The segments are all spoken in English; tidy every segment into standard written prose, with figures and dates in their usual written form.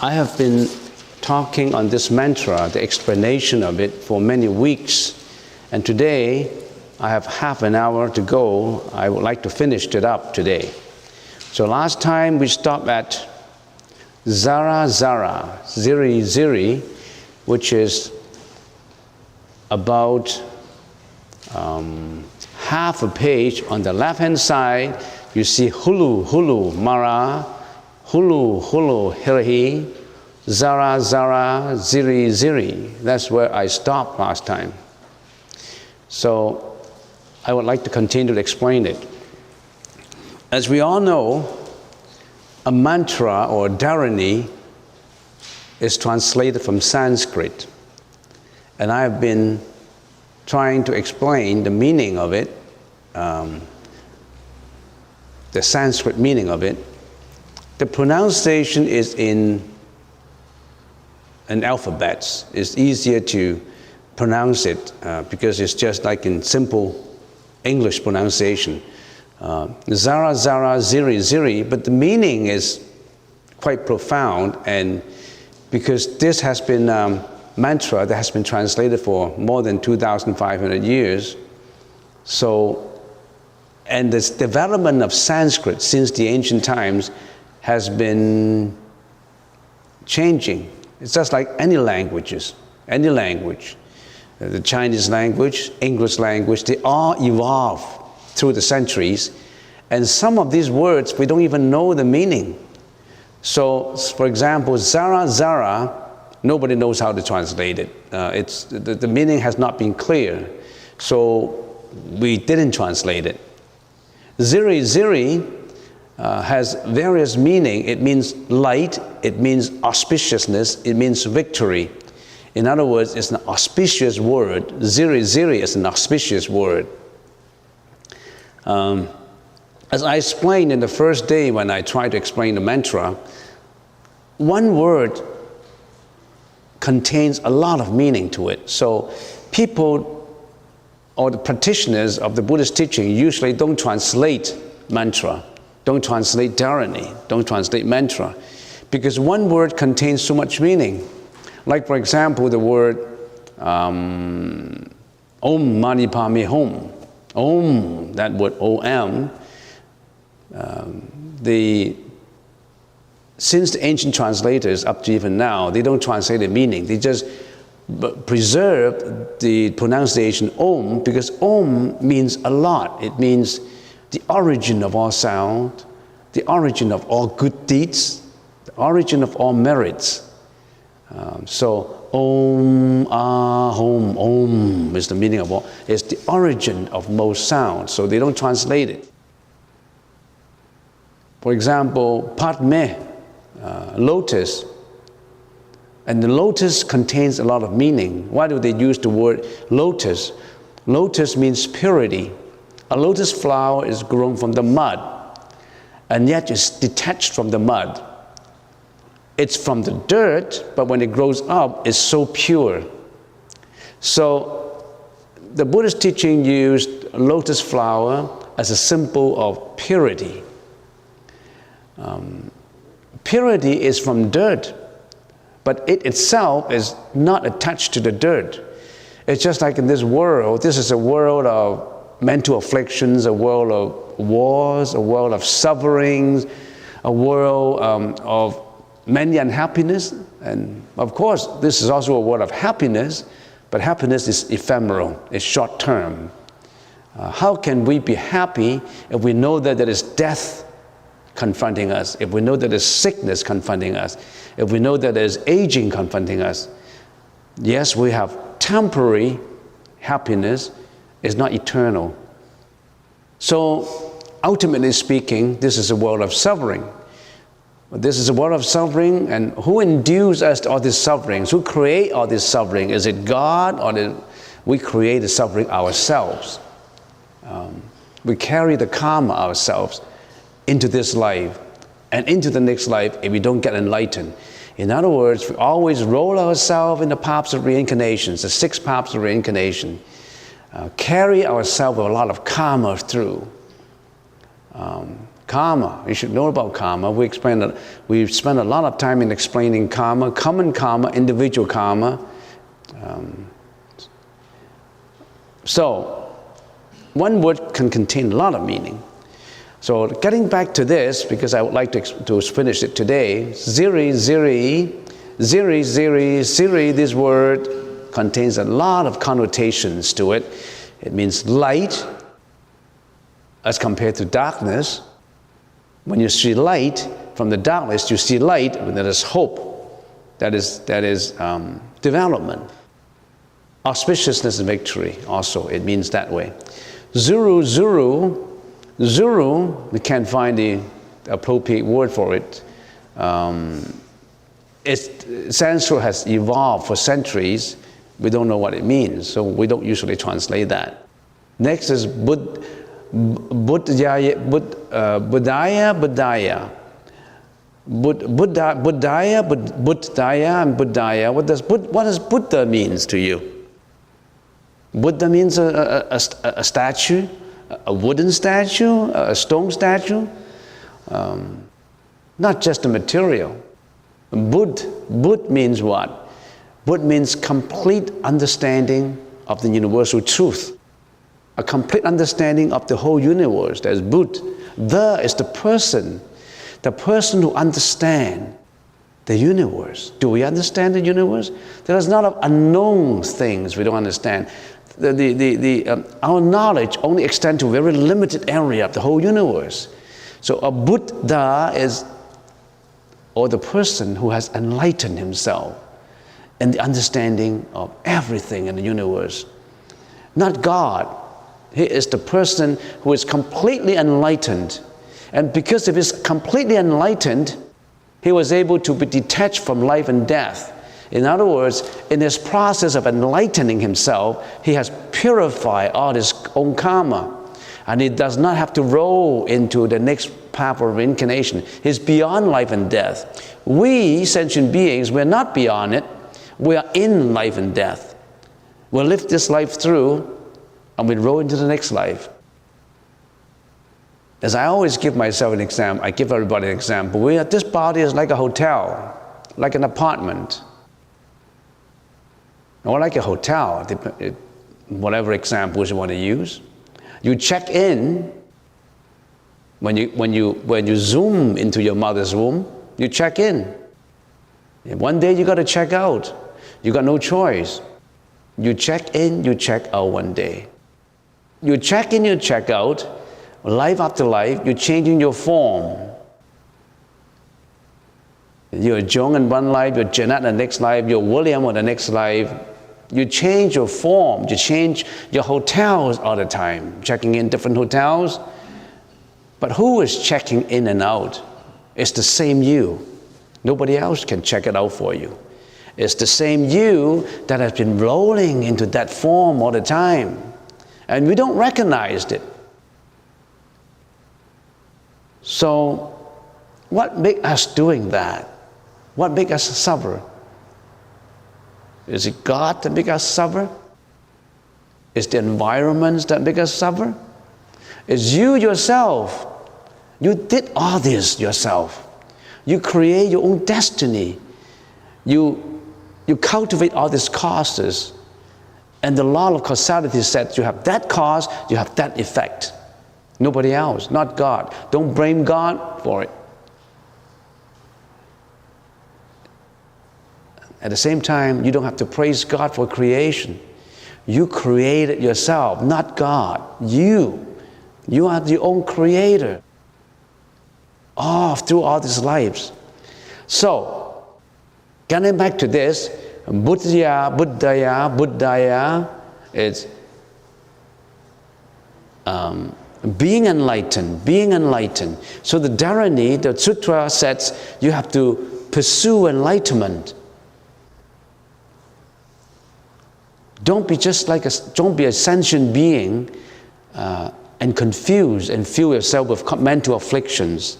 I have been talking on this mantra, the explanation of it, for many weeks. And today, I have half an hour to go. I would like to finish it up today. So last time we stopped at Zara Zara, Ziri Ziri, which is about half a page. On the left-hand side, you see Hulu, Hulu, Mara, Hulu, Hulu, Hirhi, Zara, Zara, Ziri, Ziri. That's where I stopped last time. So I would like to continue to explain it. As we all know, a mantra or Dharani is translated from Sanskrit. And I've been trying to explain the meaning of it, the Sanskrit meaning of it. The pronunciation is in alphabets. It's easier to pronounce it because it's just like in simple English pronunciation. Zara, Zara, Ziri, Ziri, but the meaning is quite profound, and because this has been mantra that has been translated for more than 2,500 years. So, and this development of Sanskrit since the ancient times has been changing. It's just like any languages, any language. The Chinese language, English language, they all evolve through the centuries. And some of these words, we don't even know the meaning. So, for example, Zara, Zara, nobody knows how to translate it. The meaning has not been clear. So we didn't translate it. Ziri, Ziri has various meaning. It means light, it means auspiciousness, it means victory. In other words, it's an auspicious word. Ziri, Ziri is an auspicious word. As I explained in the first day when I tried to explain the mantra, one word contains a lot of meaning to it. So people or the practitioners of the Buddhist teaching usually don't translate mantra, don't translate Dharani, don't translate mantra, because one word contains so much meaning. Like, for example, the word Om Mani Padme Hum. Om, that word Om, since the ancient translators up to even now, they don't translate the meaning. They just preserve the pronunciation Om, because Om means a lot. It means the origin of all sound, the origin of all good deeds, the origin of all merits. So Om, Ahom, Om is the meaning of all. It's the origin of most sounds, so they don't translate it. For example, Padme, lotus, and the lotus contains a lot of meaning. Why do they use the word lotus? Lotus means purity. A lotus flower is grown from the mud, and yet it's detached from the mud. It's from the dirt, but when it grows up, it's so pure. So the Buddhist teaching used lotus flower as a symbol of purity. Purity is from dirt, but it itself is not attached to the dirt. It's just like in this world, this is a world of mental afflictions, a world of wars, a world of sufferings, a world of many unhappiness. And of course, this is also a world of happiness, but happiness is ephemeral, it's short term. How can we be happy if we know that there is death confronting us, if we know that there's sickness confronting us, if we know that there's aging confronting us? Yes, we have temporary happiness, it's not eternal. So ultimately speaking, this is a world of suffering. This is a world of suffering, and who induces us to all these sufferings? Who create all this suffering? Is it God, or we create the suffering ourselves? We carry the karma ourselves into this life and into the next life if we don't get enlightened. In other words, we always roll ourselves in the paths of reincarnations, the 6 paths of reincarnation, carry ourselves with a lot of karma through. Karma, you should know about karma. We spend a lot of time in explaining karma, common karma, individual karma. So, one word can contain a lot of meaning. So, getting back to this, because I would like to finish it today, ziri, this word contains a lot of connotations to it. It means light as compared to darkness. When you see light from the darkness, you see light, and that is hope. That is development. Auspiciousness and victory also, it means that way. Zuru, we can't find the appropriate word for it. Sanskrit has evolved for centuries. We don't know what it means, so we don't usually translate that. Next is Buddhaya. What does Buddha means to you? Buddha means a statue, a wooden statue, a stone statue, not just a material. Bud means what? Bud means complete understanding of the universal truth, a complete understanding of the whole universe. That's Bud. The is the person who understands the universe. Do we understand the universe? There's a lot of unknown things we don't understand. Our knowledge only extends to a very limited area of the whole universe. So a Buddha is, or the person who has enlightened himself in the understanding of everything in the universe. Not God. He is the person who is completely enlightened. And because of his completely enlightened, he was able to be detached from life and death. In other words, in his process of enlightening himself, he has purified all his own karma. And he does not have to roll into the next path of reincarnation. He's beyond life and death. We, sentient beings, we're not beyond it. We are in life and death. We'll live this life through, and we roll into the next life. As I always give myself an example, I give everybody an example. This body is like a hotel, like an apartment. Or like a hotel, whatever examples you want to use. You check in, when you zoom into your mother's womb, you check in. And one day you got to check out. You got no choice. You check in, you check out one day. You check in, you check out. Life after life, you're changing your form. You're John in one life, you're Janet in the next life, you're William in the next life. You change your form, you change your hotels all the time, checking in different hotels. But who is checking in and out? It's the same you. Nobody else can check it out for you. It's the same you that has been rolling into that form all the time. And we don't recognize it. So, what makes us doing that? What makes us suffer? Is it God that makes us suffer? Is the environments that make us suffer? It's you yourself. You did all this yourself. You create your own destiny. You cultivate all these causes. And the law of causality said you have that cause, you have that effect. Nobody else, not God. Don't blame God for it. At the same time, you don't have to praise God for creation. You created yourself, not God. You are your own creator. Through all these lives. So, getting back to this, Buddhaya, it's being enlightened. So the Dharani, the sutra says you have to pursue enlightenment. Don't be a sentient being and confused and fill yourself with mental afflictions.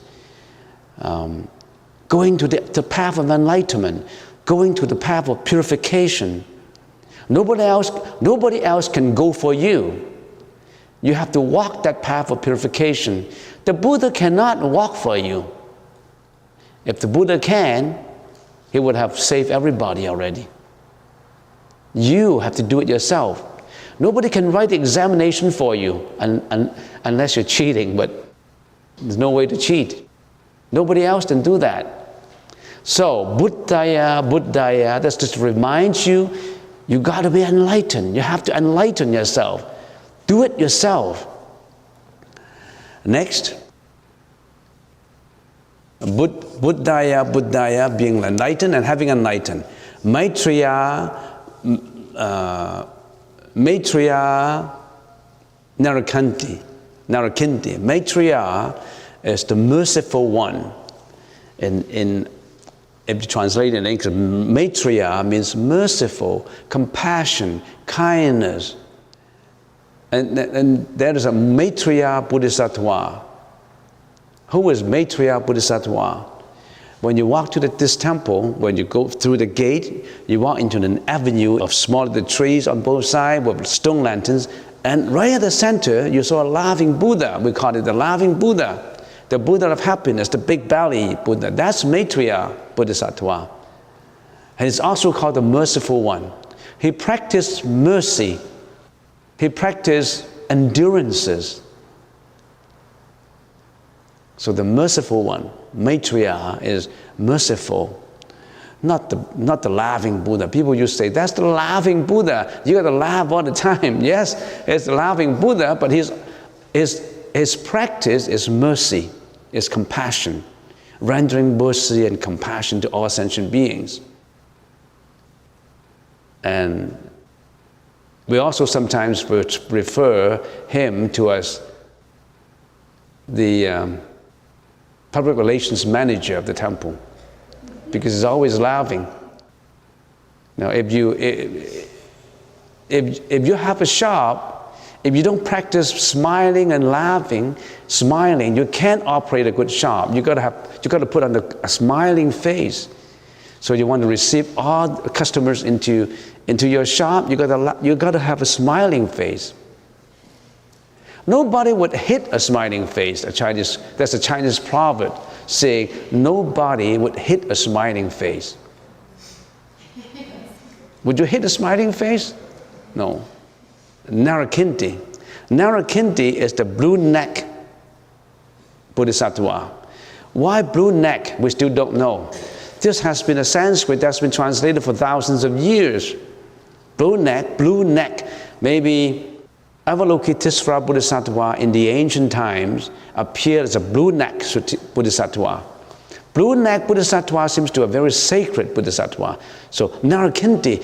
Going to the path of enlightenment, going to the path of purification. Nobody else can go for you. You have to walk that path of purification. The Buddha cannot walk for you. If the Buddha can, he would have saved everybody already. You have to do it yourself. Nobody can write the examination for you unless you're cheating, but there's no way to cheat. Nobody else can do that. So, Buddhaya, Buddhaya, that's just to remind you, you got to be enlightened. You have to enlighten yourself. Do it yourself. Next, Buddhaya, Buddhaya, being enlightened and having enlightened. Maitreya, Narakanti. Maitreya is the merciful one. If you translate it in English, Maitreya means merciful, compassion, kindness. And there is a Maitreya Bodhisattva. Who is Maitreya Bodhisattva? When you walk to this temple, when you go through the gate, you walk into an avenue of small little trees on both sides with stone lanterns, and right at the center, you saw a laughing Buddha. We call it the laughing Buddha. The Buddha of happiness, the big belly Buddha. That's Maitreya Bodhisattva. And it's also called the merciful one. He practiced mercy. He practiced endurances. So the merciful one, Maitreya, is merciful. Not the laughing Buddha. People used to say, that's the laughing Buddha. You got to laugh all the time. Yes, it's the laughing Buddha, but his practice is mercy, is compassion, rendering mercy and compassion to all sentient beings. And we also sometimes refer him to as the public relations manager of the temple, because he's always laughing. Now, if you have a shop, if you don't practice smiling and laughing, you can't operate a good shop. You got to put on a smiling face. So you want to receive all customers into your shop, you got to have a smiling face. Nobody would hit a smiling face. That's a Chinese proverb saying nobody would hit a smiling face. Would you hit a smiling face? No. Narakinti. Narakinti is the blue neck Bodhisattva. Why blue neck? We still don't know. This has been a Sanskrit that's been translated for thousands of years. Blue neck. Maybe Avalokitesvara Bodhisattva in the ancient times appeared as a blue neck Bodhisattva. Blue neck Bodhisattva seems to be a very sacred Bodhisattva. So Narakinti,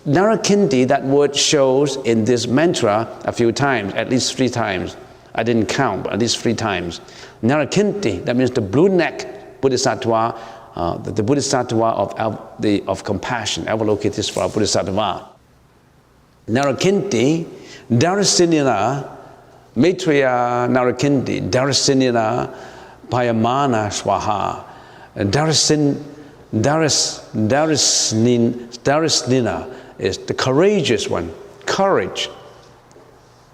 Narakinti, that word shows in this mantra a few times, at least 3 times. I didn't count, but at least 3 times. Narakinti, that means the blue neck Bodhisattva, the Bodhisattva of compassion, Avalokitesvara Bodhisattva. Narakinti, Darasinina, Maitreya Narakinti, Darasinina, Payamana Swaha, Darasnina is the courageous one, courage.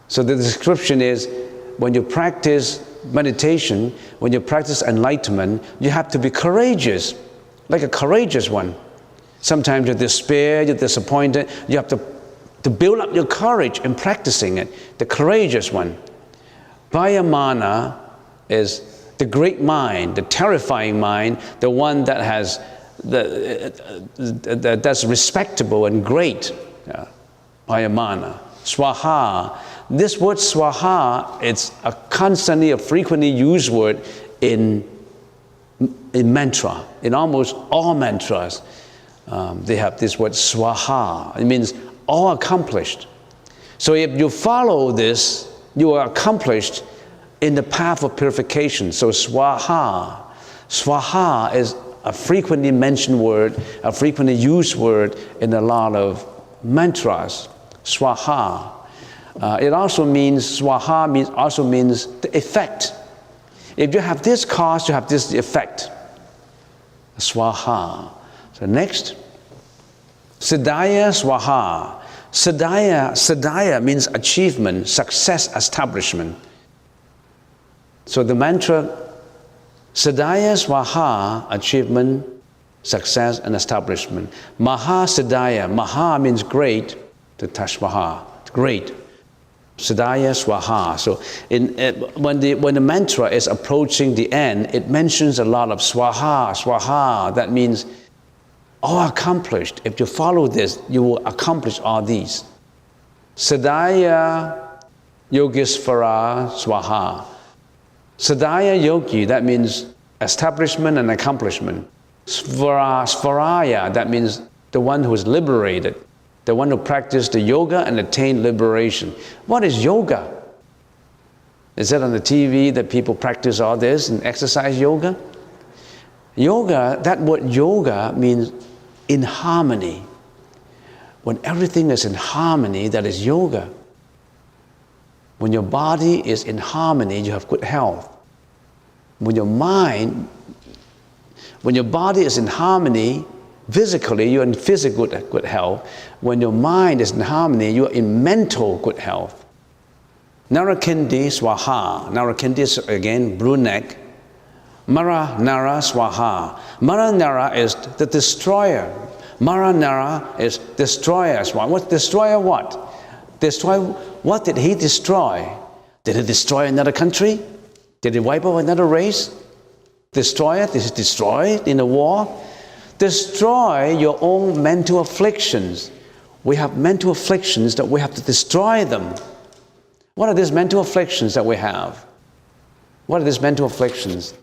So the description is, when you practice meditation, when you practice enlightenment, you have to be courageous, like a courageous one. Sometimes you're despair, you're disappointed, you have to build up your courage in practicing it, the courageous one. Vayamana is the great mind, the terrifying mind, the one that has that's respectable and great. Vayamana. Swaha. This word swaha, it's a constantly, a frequently used word in mantra. In almost all mantras, they have this word swaha. It means all accomplished. So if you follow this, you are accomplished in the path of purification. So swaha. Swaha is a frequently mentioned word, a frequently used word in a lot of mantras. Swaha. It also means, swaha also means the effect. If you have this cause, you have this effect. Swaha. So next. Siddhaya Swaha. Siddhaya means achievement, success, establishment. So the mantra, Sadaya Swaha, achievement, success, and establishment. Maha Sadaya, Maha means great, to Tashvaha, great. Sadaya Swaha. So when the mantra is approaching the end, it mentions a lot of Swaha, Swaha. That means all accomplished. If you follow this, you will accomplish all these. Sadaya Yogisvara Swaha. Sadaya Yogi, that means establishment and accomplishment. Svaraya, that means the one who is liberated, the one who practiced the yoga and attained liberation. What is yoga? Is it on the TV that people practice all this and exercise yoga? Yoga, that word yoga means in harmony. When everything is in harmony, that is yoga. When your body is in harmony, you have good health. When your body is in harmony, physically, you're in physical good health. When your mind is in harmony, you're in mental good health. Narakindi Swaha. Narakindi is again blue neck. Mara Nara Swaha. Mara Nara is the destroyer. Mara Nara is destroyer. What destroyer what? Destroy what did he destroy? Did he destroy another country? Did he wipe out another race? Destroy it? Did he destroy it in a war? Destroy your own mental afflictions. We have mental afflictions that we have to destroy them. What are these mental afflictions that we have? What are these mental afflictions?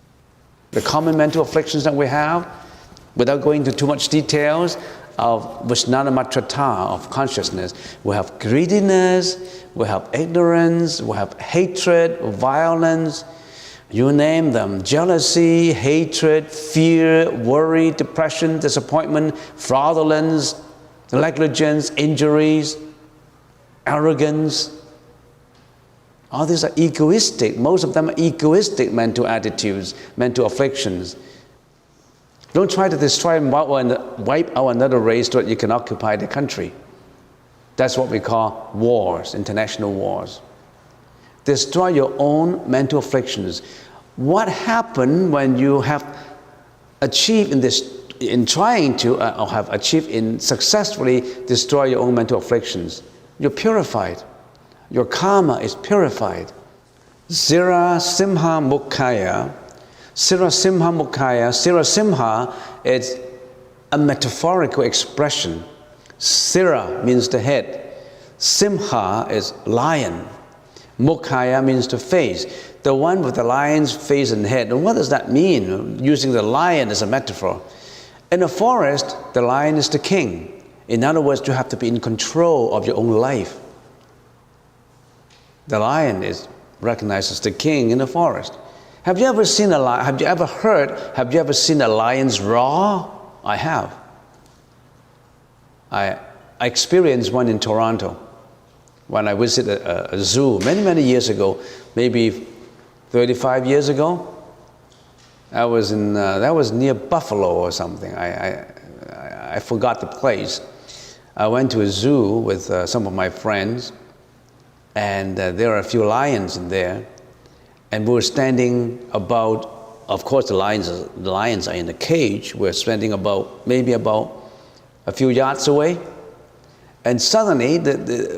The common mental afflictions that we have, without going into too much details, of Vijnanamatrata, of consciousness. We have greediness, we have ignorance, we have hatred, violence, you name them, jealousy, hatred, fear, worry, depression, disappointment, fraudulence, negligence, injuries, arrogance. All these are egoistic. Most of them are egoistic mental attitudes, mental afflictions. Don't try to destroy and wipe out another race so that you can occupy the country. That's what we call wars, international wars. Destroy your own mental afflictions. What happened when you have achieved in trying to, or have achieved in successfully destroy your own mental afflictions? You're purified. Your karma is purified. Sira Simha Mukhaya. Sira Simha Mukhaya. Sira Simha is a metaphorical expression. Sira means the head. Simha is lion. Mukhaya means the face. The one with the lion's face and head. And what does that mean? Using the lion as a metaphor. In a forest, the lion is the king. In other words, you have to be in control of your own life. The lion is recognized as the king in the forest. Have you ever seen a lion? Have you ever seen a lion's roar? I have. I experienced one in Toronto when I visited a zoo many years ago, maybe 35 years ago. That was near Buffalo or something. I forgot the place. I went to a zoo with some of my friends, and there are a few lions in there, and we were standing about, of course the lions are in a cage. We're standing maybe about a few yards away, and suddenly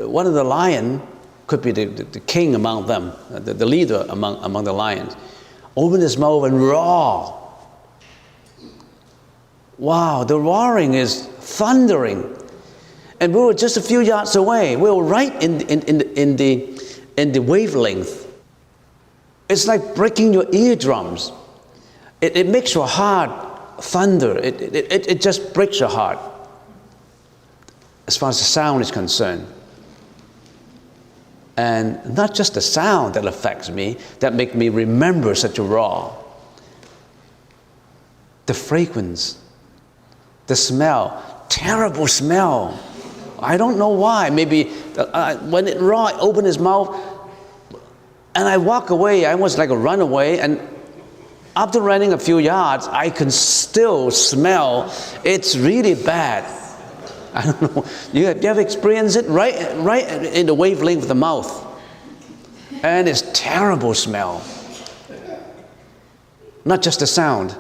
one of the lions, could be the king among them, the leader among the lions, opened his mouth and roar. Wow, the roaring is thundering. And we were just a few yards away. We were right in the wavelength. It's like breaking your eardrums. It makes your heart thunder. It just breaks your heart, as far as the sound is concerned. And not just the sound that affects me, that makes me remember such a roar. The fragrance, the smell, terrible smell. I don't know why. Maybe when it roared, opened his mouth, and I walk away. I almost like a runaway, and after running a few yards, I can still smell. It's really bad. I don't know. You ever experienced it? Right in the wavelength of the mouth, and it's terrible smell. not just the sound.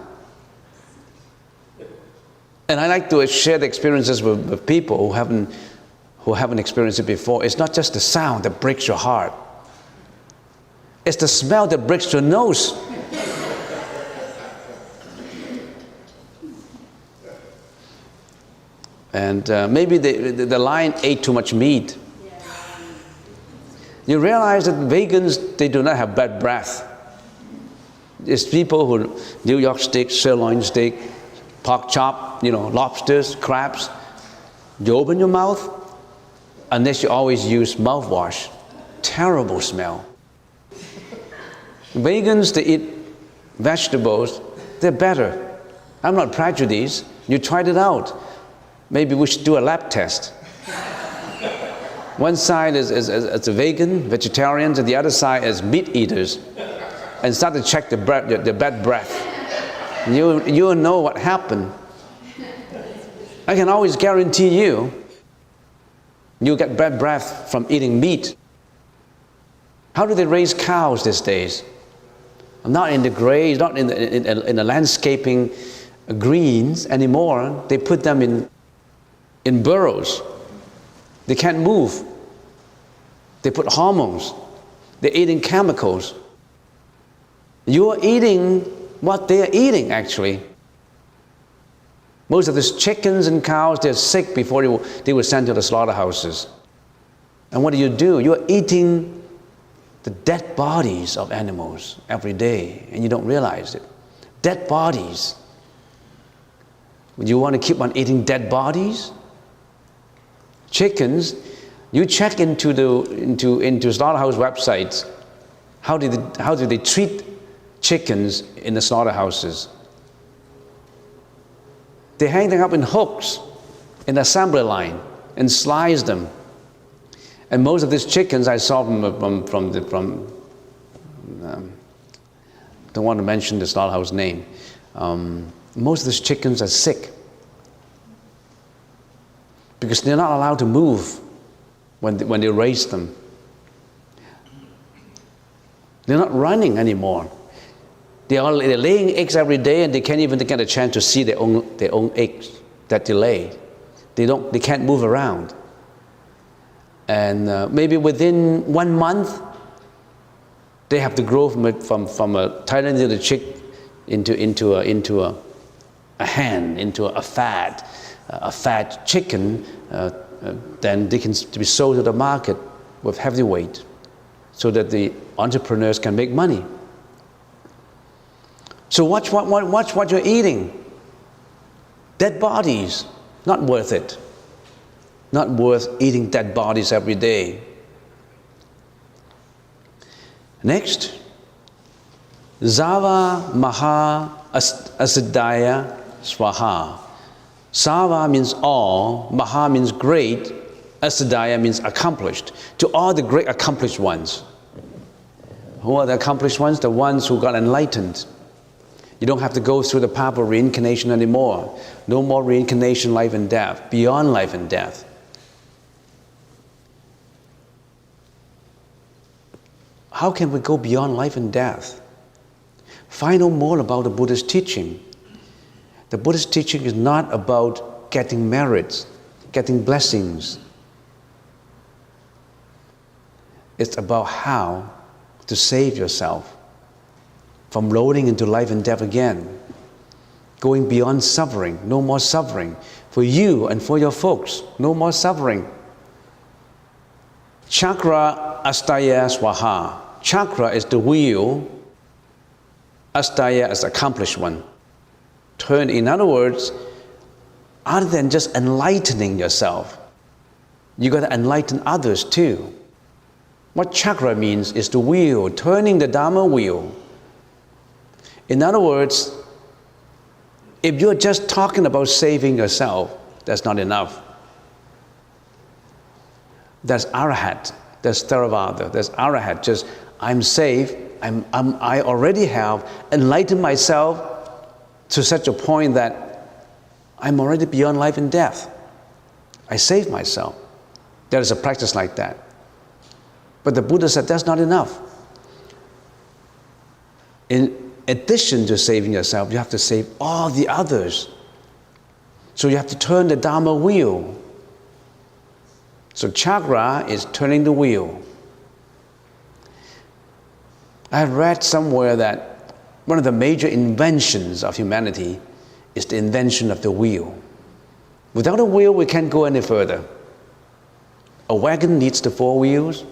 And I like to share the experiences with people who haven't experienced it before. It's not just the sound that breaks your heart. It's the smell that breaks your nose. And maybe the lion ate too much meat. You realize that vegans, they do not have bad breath. It's people who, New York steak, sirloin steak, pork chop, lobsters, crabs. You open your mouth, unless you always use mouthwash. Terrible smell. Vegans, they eat vegetables, they're better. I'm not prejudiced. You tried it out. Maybe we should do a lab test. One side is a vegan, vegetarians, and the other side is meat eaters. And start to check the bad breath. You'll know what happened. I can always guarantee you'll get bad breath from eating meat. How do they raise cows these days? Not in the gray, not in the landscaping greens anymore. They put them in burrows. They can't move. They put hormones. They're eating chemicals. You're eating what they're eating, actually. Most of these chickens and cows, they're sick before they were sent to the slaughterhouses. And what do? You're eating the dead bodies of animals every day, and you don't realize it. Dead bodies. Would you want to keep on eating dead bodies? Chickens, you check into slaughterhouse websites. How do they treat chickens in the slaughterhouses? They hang them up in hooks in the assembly line and slice them. And most of these chickens I saw from don't want to mention the slaughterhouse name. Most of these chickens are sick because they're not allowed to move when they raise them. They're not running anymore. They're laying eggs every day, and they can't even get a chance to see their own eggs that they lay. They can't move around. And maybe within 1 month, they have to grow from a tiny little chick into a hen, into a fat chicken. Then they can be sold to the market with heavyweight, so that the entrepreneurs can make money. So watch what you're eating. Dead bodies, not worth it. Not worth eating dead bodies every day. Next, Zava Maha Asidaya Swaha. Sava means all, Maha means great, Asidaya means accomplished. To all the great accomplished ones. Who are the accomplished ones? The ones who got enlightened. You don't have to go through the path of reincarnation anymore. No more reincarnation, life and death, beyond life and death. How can we go beyond life and death? Find out more about the Buddha's teaching. The Buddha's teaching is not about getting merits, getting blessings. It's about how to save yourself from rolling into life and death again. Going beyond suffering, no more suffering. For you and for your folks, no more suffering. Chakra Astaya Swaha. Chakra is the wheel. Astaya is accomplished one. Turn, in other words, other than just enlightening yourself, you got to enlighten others too. What chakra means is the wheel, turning the Dharma wheel. In other words, if you're just talking about saving yourself, that's not enough. That's arahat, that's theravada, that's arahat. Just, I'm safe, I already have enlightened myself to such a point that I'm already beyond life and death. I saved myself. There is a practice like that. But the Buddha said that's not enough. addition to saving yourself, you have to save all the others. So you have to turn the Dharma wheel. So chakra is turning the wheel. I read somewhere that one of the major inventions of humanity is the invention of the wheel. Without a wheel, we can't go any further. A wagon needs the four wheels.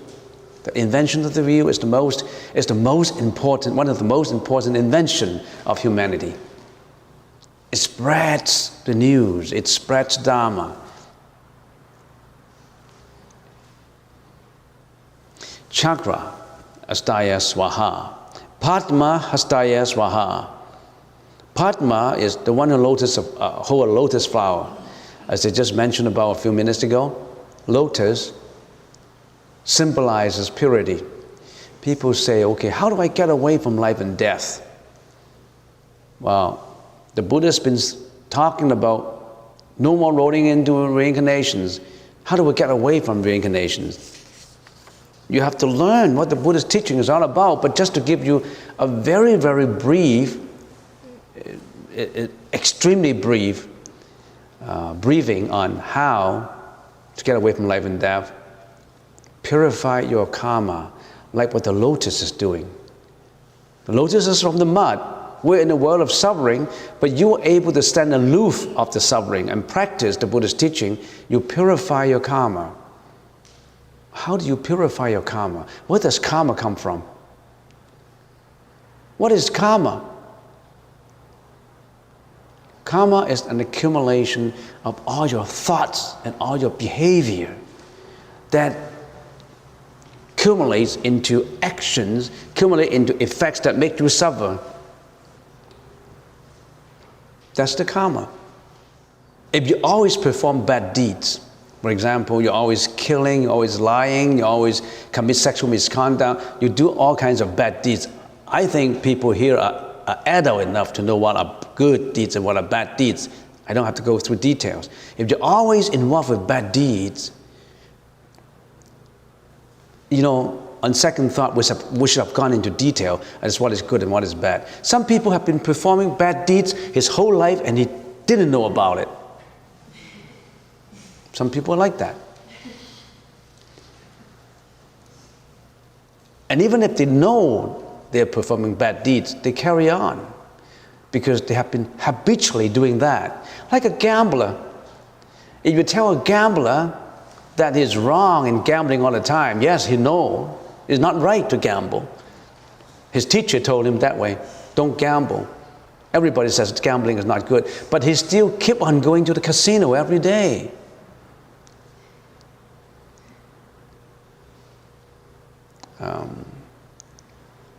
The invention of the wheel is the most important, one of the most important inventions of humanity. It spreads the news, it spreads Dharma. Chakra, Hastaya Swaha. Padma, Hastaya Swaha. Padma is the one who hold a lotus flower. As I just mentioned about a few minutes ago, lotus symbolizes purity. People say, okay, how do I get away from life and death? Well, the Buddha's been talking about no more rolling into reincarnations. How do we get away from reincarnations? You have to learn what the Buddha's teaching is all about, but just to give you a very, very brief, extremely brief briefing on how to get away from life and death. Purify your karma, like what the lotus is doing. The lotus is from the mud. We're in a world of suffering, but you're able to stand aloof of the suffering and practice the Buddha's teaching. You purify your karma. How do you purify your karma? Where does karma come from? What is karma? Karma is an accumulation of all your thoughts and all your behavior that accumulates into actions, accumulate into effects that make you suffer. That's the karma. If you always perform bad deeds, for example, you're always killing, you're always lying, you always commit sexual misconduct, you do all kinds of bad deeds. I think people here are adult enough to know what are good deeds and what are bad deeds. I don't have to go through details. If you're always involved with bad deeds, you know, on second thought, we should have gone into detail as what is good and what is bad. Some people have been performing bad deeds his whole life and he didn't know about it. Some people are like that. And even if they know they're performing bad deeds, they carry on because they have been habitually doing that. Like a gambler. If you tell a gambler that he's wrong in gambling all the time, yes, he knows it's not right to gamble. His teacher told him that way, don't gamble. Everybody says gambling is not good, but he still keep on going to the casino every day.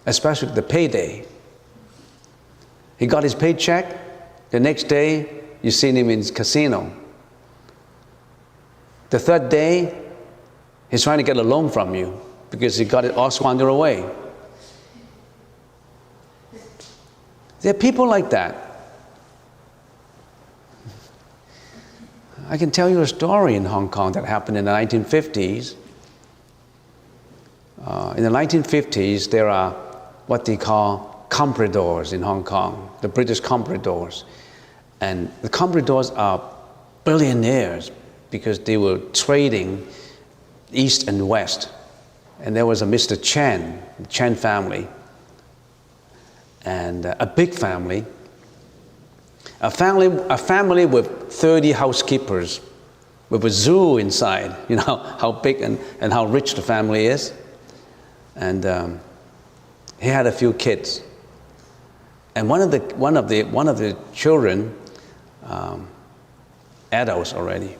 Especially the payday. He got his paycheck, the next day you see him in his casino. The third day, he's trying to get a loan from you because he got it all squandered away. There are people like that. I can tell you a story in Hong Kong that happened in the 1950s. In the 1950s, there are what they call compradors in Hong Kong, the British compradors. And the compradors are billionaires because they were trading east and west. And there was a Mr. Chen, the Chen family, and a big family. A family with 30 housekeepers, with a zoo inside. You know how big and how rich the family is. And he had a few kids. And one of the children, adults already,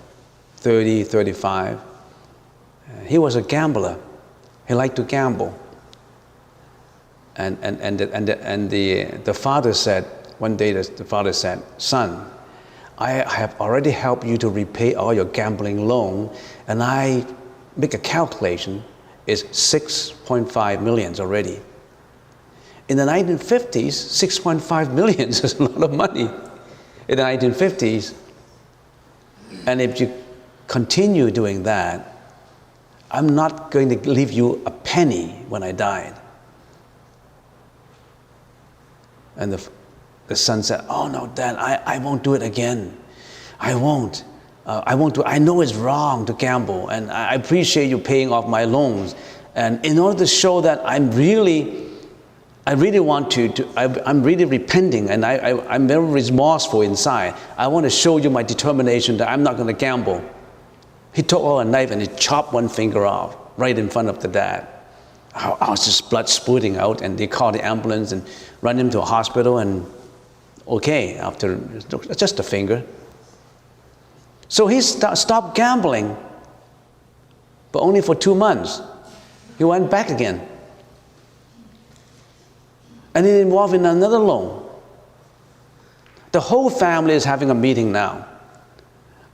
30, 35, he was a gambler. He liked to gamble. And the father said, one day the father said, son, I have already helped you to repay all your gambling loan, and I make a calculation, it's 6.5 million already. In the 1950s, 6.5 million is a lot of money in the 1950s. And if you continue doing that, I'm not going to leave you a penny when I died. And the son said, "Oh no, Dad, I won't do it again. I won't. I won't do it. I know it's wrong to gamble, and I appreciate you paying off my loans. And in order to show that I really want to I'm really repenting, and I'm very remorseful inside. I want to show you my determination that I'm not going to gamble." He took out a knife and he chopped one finger off right in front of the dad. I was just blood spurting out, and they called the ambulance and ran him to a hospital, and okay, after just a finger. So he stopped gambling, but only for 2 months. He went back again. And he's involved in another loan. The whole family is having a meeting now.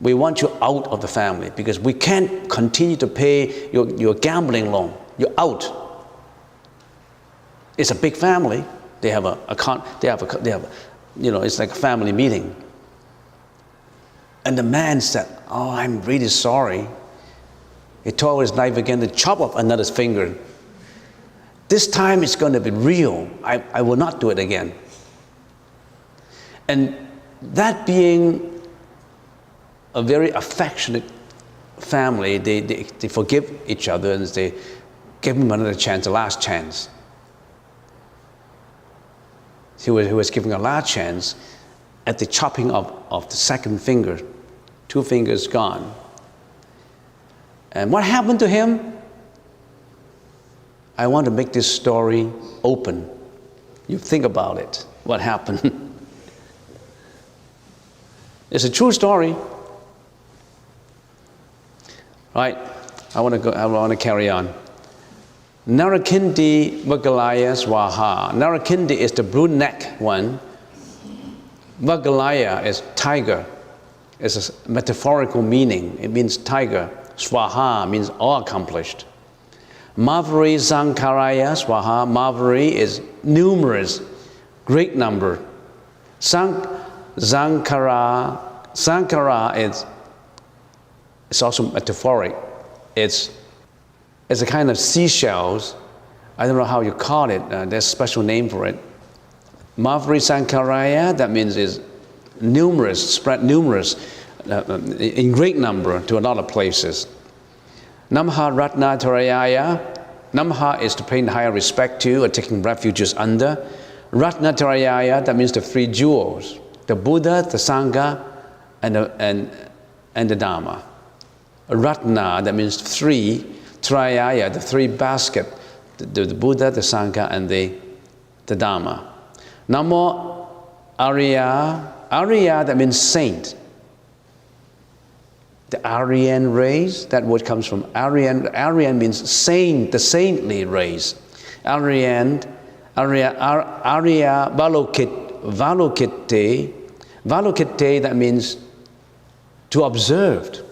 We want you out of the family because we can't continue to pay your gambling loan. You're out. It's a big family. They have it's like a family meeting. And the man said, "Oh, I'm really sorry." He took out his knife again to chop off another finger. "This time it's going to be real. I will not do it again." And that being a very affectionate family, they forgive each other and they give him another chance, a last chance. He was given a last chance at the chopping of the second finger. 2 fingers gone. And what happened to him? I want to make this story open. You think about it. What happened? It's a true story. Right? I want to carry on. Narakindi Vagalaya Swaha. Narakindi is the blue neck one. Vagalaya is tiger. It's a metaphorical meaning. It means tiger. Swaha means all accomplished. Mavari Sankaraya Swaha. Mavari is numerous, great number. Sankara is also metaphoric. It's a kind of seashells. I don't know how you call it. There's a special name for it. Mavari Sankaraya, that means is numerous, spread numerous, in great number to a lot of places. Namha Ratnatarayaya. Namha is to pay higher respect to or taking refuges under. Ratnatarayaya, that means the 3 jewels. The Buddha, the Sangha, and the Dharma. Ratna, that means 3. Trayaya, the 3 basket. The Buddha, the Sangha, and the Dharma. Namo Arya. Arya, that means saint. The Aryan race, that word comes from Aryan. Aryan means saint, the saintly race. Arya Valokite. Valokite, that means to observe.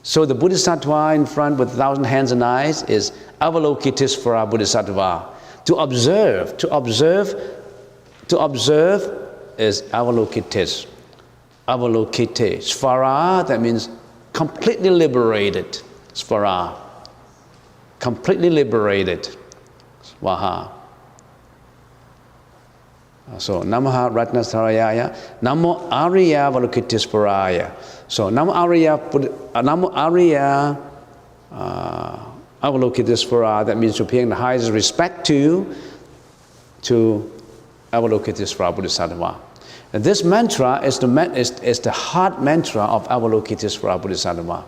So the Bodhisattva in front with 1,000 hands and eyes is Avalokitesvara Bodhisattva. To observe is Avalokites. Avalokite. Svara, that means completely liberated. Svara. Completely liberated. Swaha. So, Namaha Ratnasarayaya, Namo Arya Valokitesvaraya. So, Namo Arya Avalokitesvara, that means to pay the highest respect to Avalokitesvara Bodhisattva. And this mantra is the heart mantra of Avalokitesvara Bodhisattva.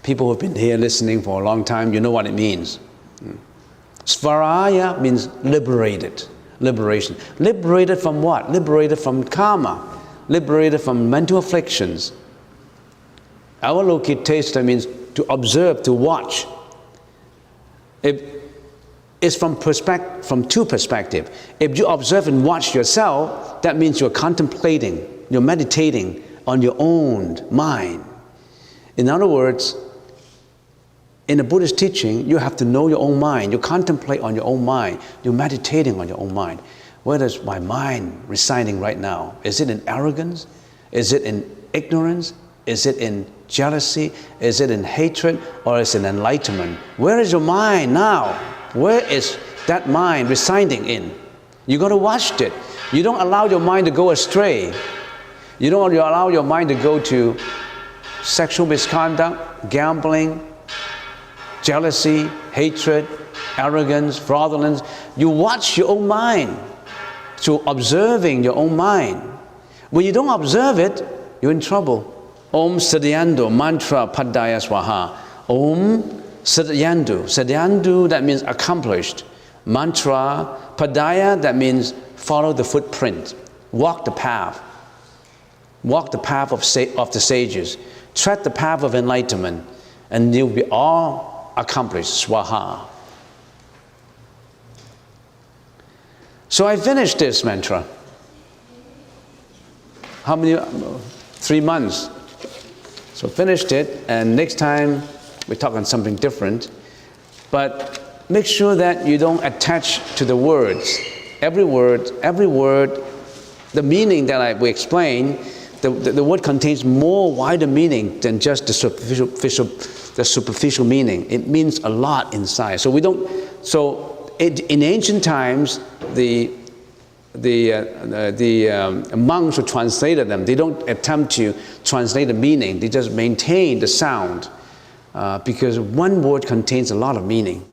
People who have been here listening for a long time, you know what it means. Svaraya means liberated. Liberation. Liberated from what? Liberated from karma. Liberated from mental afflictions. Avalokitesvara means to observe, to watch. It's from 2 perspectives. If you observe and watch yourself, that means you're contemplating, you're meditating on your own mind. In other words, in the Buddhist teaching, you have to know your own mind. You contemplate on your own mind. You're meditating on your own mind. Where is my mind residing right now? Is it in arrogance? Is it in ignorance? Is it in jealousy? Is it in hatred? Or is it in enlightenment? Where is your mind now? Where is that mind residing in? You got to watch it. You don't allow your mind to go astray. You don't allow your mind to go to sexual misconduct, gambling, jealousy, hatred, arrogance, fraudulence. You watch your own mind through observing your own mind. When you don't observe it, you're in trouble. Om Sadhyandu, mantra Padaya Swaha. Om Sadhyandu. Sadhyandu, that means accomplished. Mantra Padaya, that means follow the footprint. Walk the path. Walk the path of the sages. Tread the path of enlightenment. And you'll be all accomplished. Swaha. So I finished this mantra. How many? 3 months. So finished it, and next time we talk on something different. But make sure that you don't attach to the words. Every word, the meaning that we explain, the word contains more wider meaning than just the superficial meaning. It means a lot inside. So we don't. So in ancient times, the monks who translated them, they don't attempt to translate the meaning. They just maintain the sound because one word contains a lot of meaning.